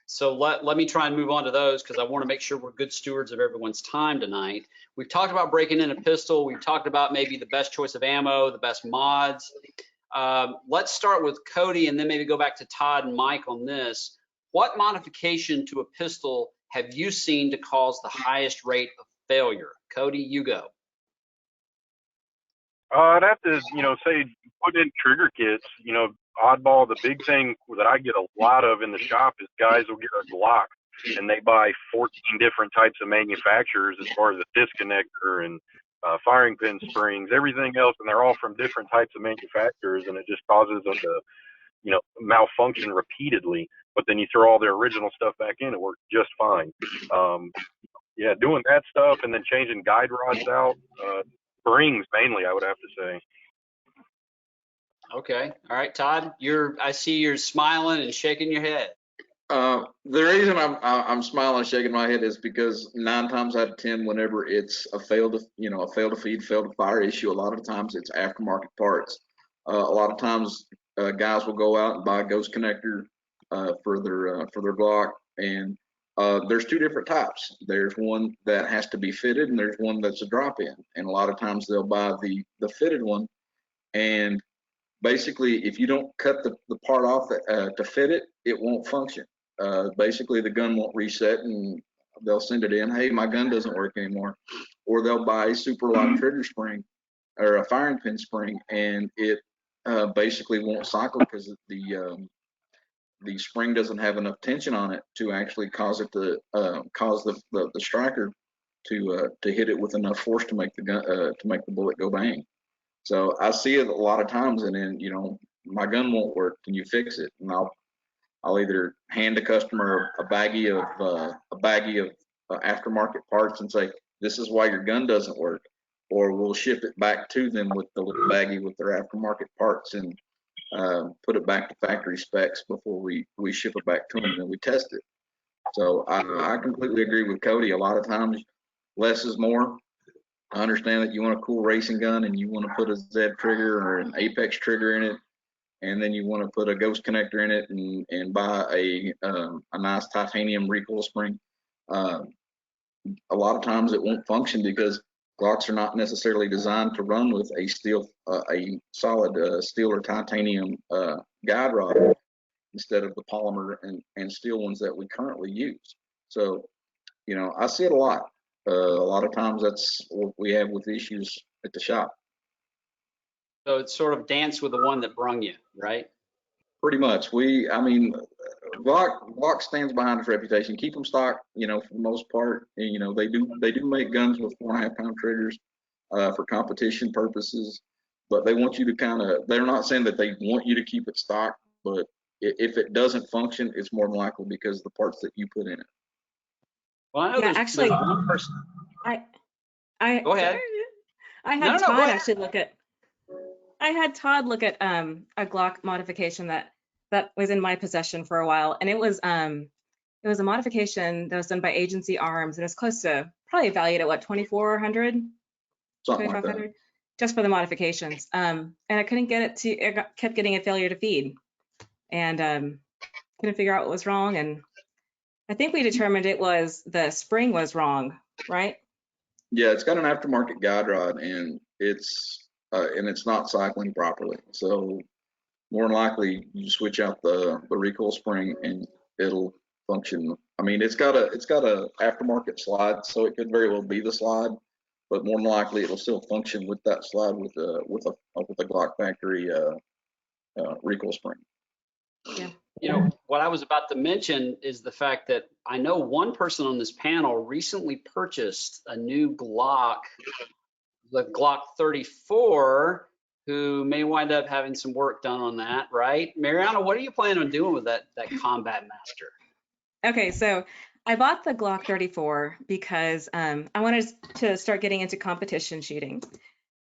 So let me try and move on to those, because I want to make sure we're good stewards of everyone's time tonight. We've talked about breaking in a pistol. We've talked about maybe the best choice of ammo, the best mods. Let's start with Cody and then maybe go back to Todd and Mike on this. What modification to a pistol have you seen to cause the highest rate of failure? Cody, you go. I'd have to, say put in trigger kits. Oddball, the big thing that I get a lot of in the shop is guys will get a Glock and they buy 14 different types of manufacturers as far as a disconnector and firing pin springs, everything else, and they're all from different types of manufacturers, and it just causes them to, malfunction repeatedly. But then you throw all their original stuff back in, it works just fine. Doing that stuff and then changing guide rods out, springs mainly, I would have to say. Okay. All right, Todd, I see you're smiling and shaking your head. The reason I'm smiling and shaking my head is because 9 times out of 10, whenever it's a fail to feed, fail to fire issue, a lot of times it's aftermarket parts. A lot of times, guys will go out and buy a ghost connector for their Glock, and there's 2 different types. There's one that has to be fitted, and there's one that's a drop-in. And a lot of times they'll buy the fitted one, and basically, if you don't cut the part off to fit it, it won't function. Basically, the gun won't reset, and they'll send it in, hey, my gun doesn't work anymore. Or they'll buy a super lock trigger spring or a firing pin spring, and it basically won't cycle because the spring doesn't have enough tension on it to actually cause it to cause the striker to hit it with enough force to make the bullet go bang. So I see it a lot of times, and then my gun won't work. Can you fix it? And I'll either hand the customer a baggie of aftermarket parts and say, this is why your gun doesn't work, or we'll ship it back to them with the little baggie with their aftermarket parts and put it back to factory specs before we ship it back to them and we test it. So I completely agree with Cody. A lot of times, less is more. I understand that you want a cool racing gun and you want to put a Z trigger or an Apex trigger in it, and then you want to put a ghost connector in it and buy a nice titanium recoil spring. A lot of times it won't function because Glocks are not necessarily designed to run with a solid steel or titanium guide rod instead of the polymer and steel ones that we currently use. So, I see it a lot. A lot of times that's what we have with issues at the shop. So it's sort of dance with the one that brung you, right? Pretty much. Glock stands behind its reputation. Keep them stocked, for the most part. And, they do make guns with 4.5 pound triggers for competition purposes, but they want you to they're not saying that they want you to keep it stocked, but if it doesn't function, it's more than likely because of the parts that you put in it. Well, I know Yeah, actually, there's one person. I Go ahead. I had No, Todd go ahead. actually look at. I had Todd look at a Glock modification that was in my possession for a while, and it was a modification that was done by Agency Arms, and it's close to probably valued at what, 2,400, Something like that. 2,500, just for the modifications. And I couldn't get it to. It kept getting a failure to feed, and couldn't figure out what was wrong. And I think we determined it was the spring was wrong, right? Yeah, it's got an aftermarket guide rod, and it's not cycling properly. So more than likely, you switch out the recoil spring, and it'll function. I mean, it's got a aftermarket slide, so it could very well be the slide, but more than likely, it'll still function with that slide with a Glock factory recoil spring. Yeah. What I was about to mention is the fact that I know one person on this panel recently purchased a new Glock, the Glock 34, who may wind up having some work done on that, right? Mariana, what are you planning on doing with that Combat Master? Okay, so I bought the Glock 34 because I wanted to start getting into competition shooting,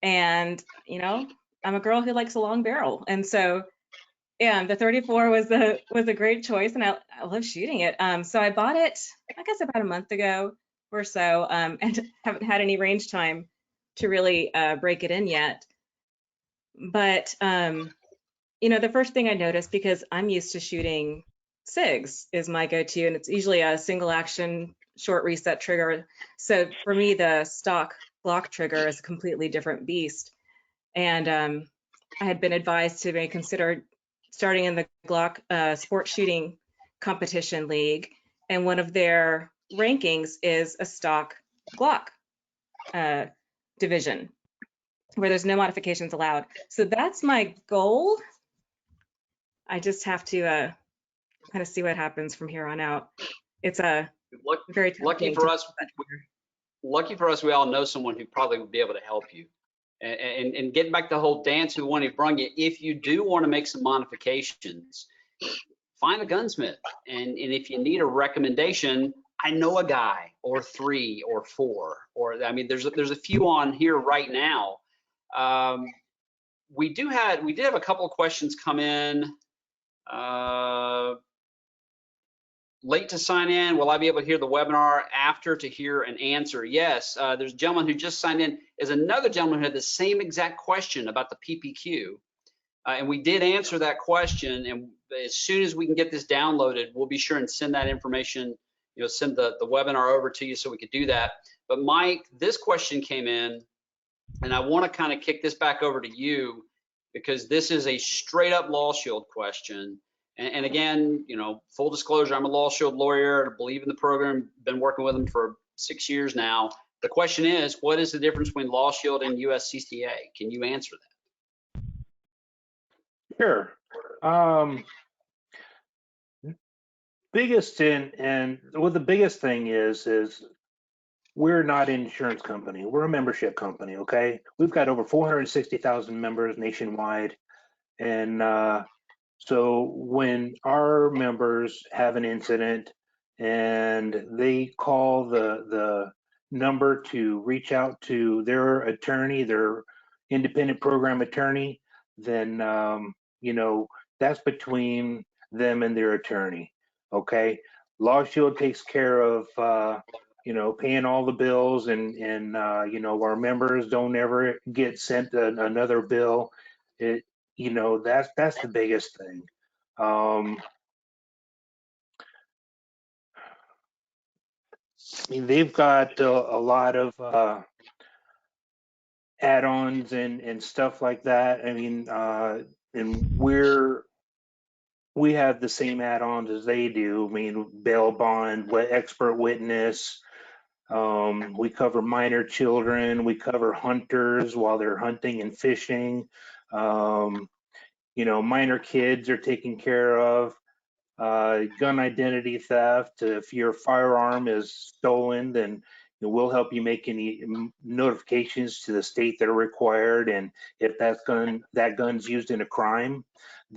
and I'm a girl who likes a long barrel, and so yeah, the 34 was a great choice, and I love shooting it. So I bought it, I guess, about a month ago or so, and haven't had any range time to really break it in yet. But the first thing I noticed, because I'm used to shooting SIGs, is my go-to, and it's usually a single action short reset trigger. So for me, the stock Glock trigger is a completely different beast. And I had been advised to maybe consider starting in the Glock sport shooting competition league, and one of their rankings is a stock Glock division where there's no modifications allowed. So that's my goal. I just have to kind of see what happens from here on out. It's a very lucky for us. Lucky for us, we all know someone who probably would be able to help you. And getting back to the whole dance with one who brung you, if you do want to make some modifications, find a gunsmith. And if you need a recommendation, I know a guy or 3 or 4, or I mean, there's a few on here right now. we did have a couple of questions come in. Late to sign in. Will I be able to hear the webinar after to hear an answer? Yes. There's a gentleman who just signed in. There's another gentleman who had the same exact question about the PPQ. And we did answer that question. And as soon as we can get this downloaded, we'll be sure and send that information, send the webinar over to you so we could do that. But Mike, this question came in, and I want to kind of kick this back over to you because this is a straight up LawShield question. And again, full disclosure, I'm a LawShield lawyer. I believe in the program, been working with them for 6 years now. The question is, what is the difference between LawShield and US CCA? Can you answer that? Sure. The biggest thing is we're not an insurance company. We're a membership company, okay? We've got over 460,000 members nationwide. And so when our members have an incident and they call the number to reach out to their attorney, their independent program attorney, then, that's between them and their attorney, okay? LawShield takes care of, paying all the bills and our members don't ever get sent another bill. That's the biggest thing. They've got a lot of add-ons and stuff like that. And we have the same add-ons as they do. Bail bond, expert witness. We cover minor children. We cover hunters while they're hunting and fishing. Minor kids are taken care of. Gun identity theft. If your firearm is stolen, then we'll help you make any notifications to the state that are required. And if that gun's used in a crime,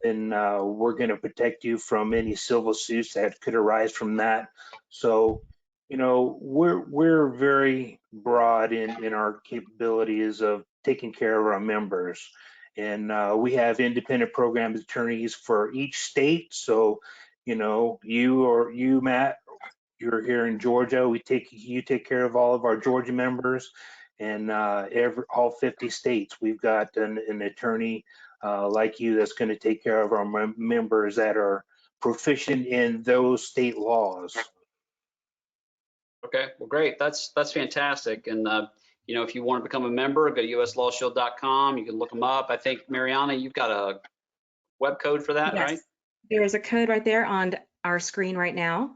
then we're going to protect you from any civil suits that could arise from that. So, we're very broad in our capabilities of taking care of our members. And we have independent program attorneys for each state. So, you, Matt, you're here in Georgia. You take care of all of our Georgia members, and all 50 states. We've got an attorney like you that's going to take care of our members that are proficient in those state laws. Okay, well, great. That's fantastic. And if you want to become a member, go to uslawshield.com. You can look them up. I think Mariana, you've got a web code for that, Yes. right? There's a code right there on our screen right now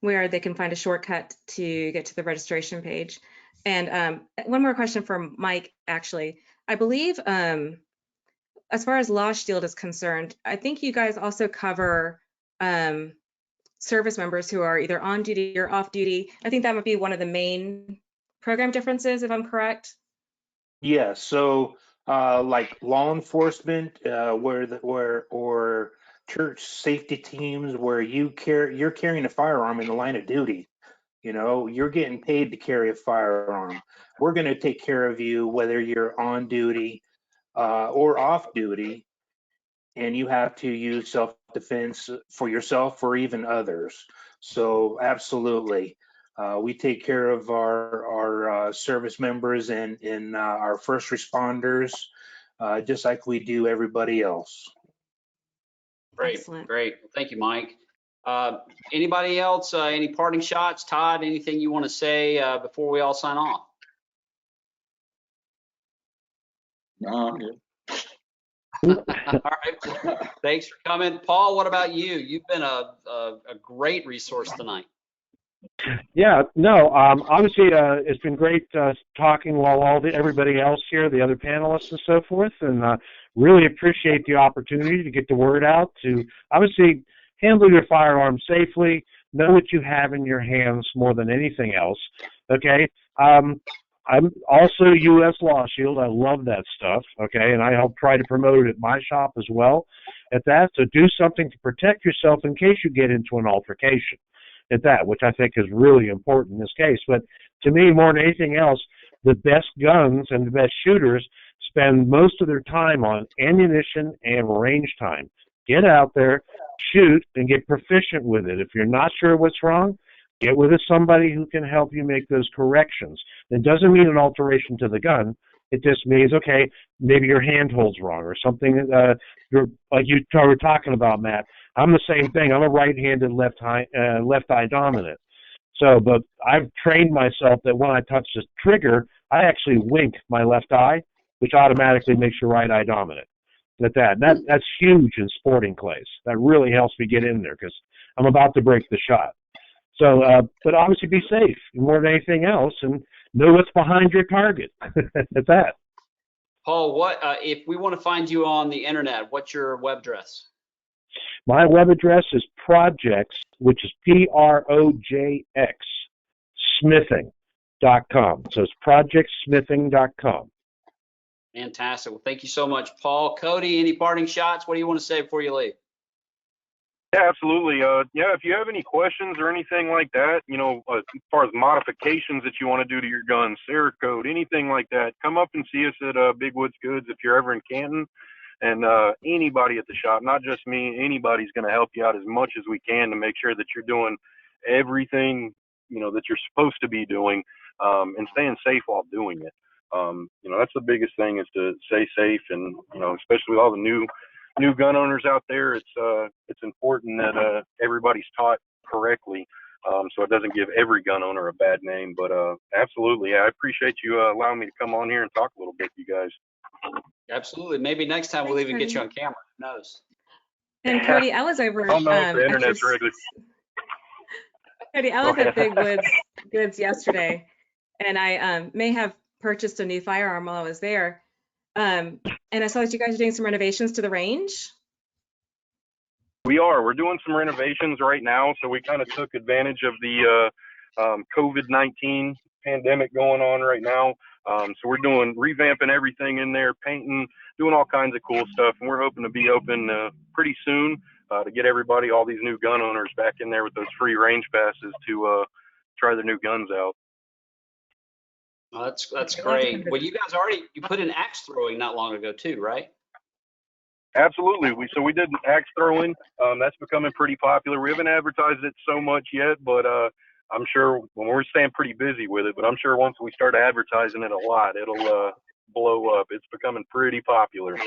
where they can find a shortcut to get to the registration page. And one more question for Mike, actually. I believe as far as LawShield is concerned, I think you guys also cover service members who are either on duty or off duty. I think that would be one of the main program differences, if I'm correct. Yeah, so like law enforcement, or church safety teams where you're carrying a firearm in the line of duty. You're getting paid to carry a firearm. We're going to take care of you whether you're on duty or off duty, and you have to use self-defense for yourself or even others. So absolutely, we take care of our service members and our first responders, just like we do everybody else. Great, Excellent. great. Thank you, Mike. Anybody else, any parting shots? Todd, anything you want to say before we all sign off? No, I'm good. All right. Thanks for coming. Paul, what about you? You've been a great resource tonight. Yeah, no, obviously it's been great talking while everybody else here, the other panelists and so forth, and really appreciate the opportunity to get the word out to obviously handle your firearm safely, know what you have in your hands more than anything else, okay? I'm also US LawShield. I love that stuff, okay, and I help try to promote it at my shop as well at that, so do something to protect yourself in case you get into an altercation at that, which I think is really important in this case. But to me, more than anything else, the best guns and the best shooters spend most of their time on ammunition and range time. Get out there, shoot, and get proficient with it. If you're not sure what's wrong, get with somebody who can help you make those corrections. It doesn't mean an alteration to the gun. It just means, okay, maybe your hand holds wrong or something. You're, like you were talking about, Matt. I'm the same thing. I'm a right-handed, left eye dominant. So, but I've trained myself that when I touch the trigger, I actually wink my left eye, which automatically makes your right eye dominant. That's huge in sporting clays. That really helps me get in there because I'm about to break the shot. So, but obviously be safe more than anything else, and know what's behind your target. That's that. Paul, what if we want to find you on the internet? What's your web address? My web address is ProjX, which is PROJX, smithing.com. So it's projectsmithing.com. Fantastic. Well, thank you so much, Paul. Cody, any parting shots? What do you want to say before you leave? Yeah, absolutely. Yeah, if you have any questions or anything like that, you know, as far as modifications that you want to do to your gun, Cerakote, anything like that, come up and see us at Big Woods Goods if you're ever in Canton. And anybody at the shop, not just me, anybody's going to help you out as much as we can to make sure that you're doing everything, you know, that you're supposed to be doing, and staying safe while doing it. You know, that's the biggest thing, is to stay safe. And, you know, especially with all the new gun owners out there, it's important that everybody's taught correctly, so it doesn't give every gun owner a bad name. But absolutely, yeah, I appreciate you allowing me to come on here and talk a little bit, you guys. Absolutely. Maybe next time we'll even get you on camera. Who knows? And Cody, I was over. I don't know if the internet's ready. Cody, I was at Big Woods Goods yesterday, and I may have purchased a new firearm while I was there. And I saw that you guys are doing some renovations to the range. We're doing some renovations right now. So we kind of took advantage of the COVID-19 pandemic going on right now. So we're revamping everything in there, painting, doing all kinds of cool stuff. And we're hoping to be open pretty soon to get everybody, all these new gun owners, back in there with those free range passes to try their new guns out. Well, that's great. Well, you guys you put in axe throwing not long ago too, right? Absolutely. We did axe throwing. That's becoming pretty popular. We haven't advertised it so much yet, but I'm sure we're staying pretty busy with it. But I'm sure once we start advertising it a lot, it'll blow up. It's becoming pretty popular.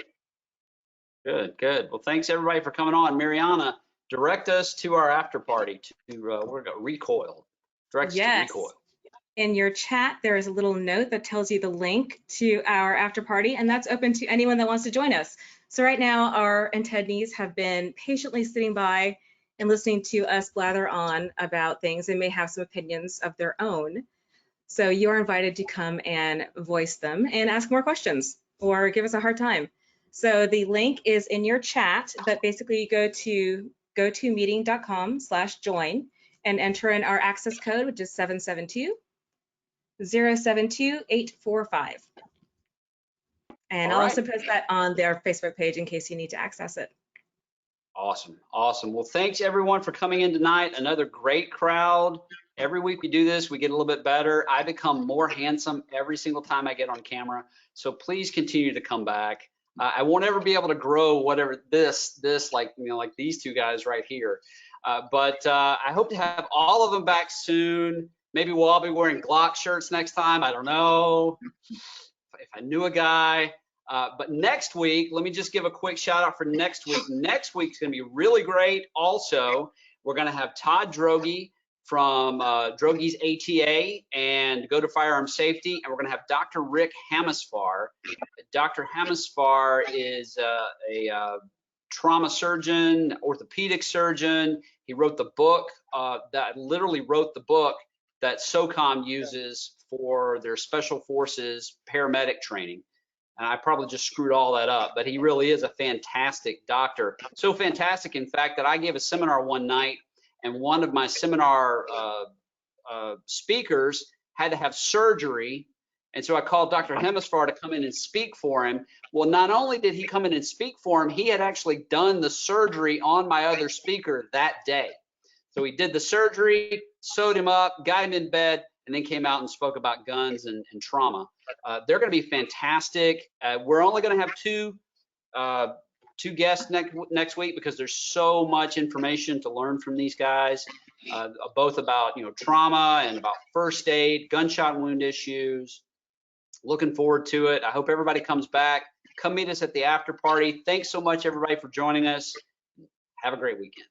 Good, good. Well, thanks everybody for coming on. Mariana, direct us to our after party to we're going to Recoil. Direct us to Recoil. In your chat, there is a little note that tells you the link to our after party, and that's open to anyone that wants to join us. So right now, our attendees have been patiently sitting by and listening to us blather on about things and may have some opinions of their own. So you're invited to come and voice them and ask more questions or give us a hard time. So the link is in your chat, but basically you go to gotomeeting.com/join and enter in our access code, which is 772-072-845. And I'll also post that on their Facebook page in case you need to access it. Awesome, awesome. Well, thanks everyone for coming in tonight. Another great crowd. Every week we do this, we get a little bit better. I become more handsome every single time I get on camera. So please continue to come back. I won't ever be able to grow whatever this like, you know, like these two guys right here. But I hope to have all of them back soon. Maybe we'll all be wearing Glock shirts next time. I don't know. If I knew a guy. But next week, let me just give a quick shout out for next week. Next week's going to be really great. Also, we're going to have Todd Droege from Droge's ATA and Go to Firearm Safety, and we're going to have Dr. Rick Hamasfar. Dr. Hamasfar is a trauma surgeon, orthopedic surgeon. He wrote the book that SOCOM uses for their special forces paramedic training. And I probably just screwed all that up, but he really is a fantastic doctor. So fantastic, in fact, that I gave a seminar one night, and one of my seminar speakers had to have surgery. And so I called Dr. Hamasfar to come in and speak for him. Well, not only did he come in and speak for him, he had actually done the surgery on my other speaker that day. So he did the surgery, sewed him up, got him in bed, and then came out and spoke about guns and trauma. They're going to be fantastic. We're only going to have two guests next week because there's so much information to learn from these guys, both about trauma and about first aid, gunshot wound issues. Looking forward to it. I hope everybody comes back. Come meet us at the after party. Thanks so much, everybody, for joining us. Have a great weekend.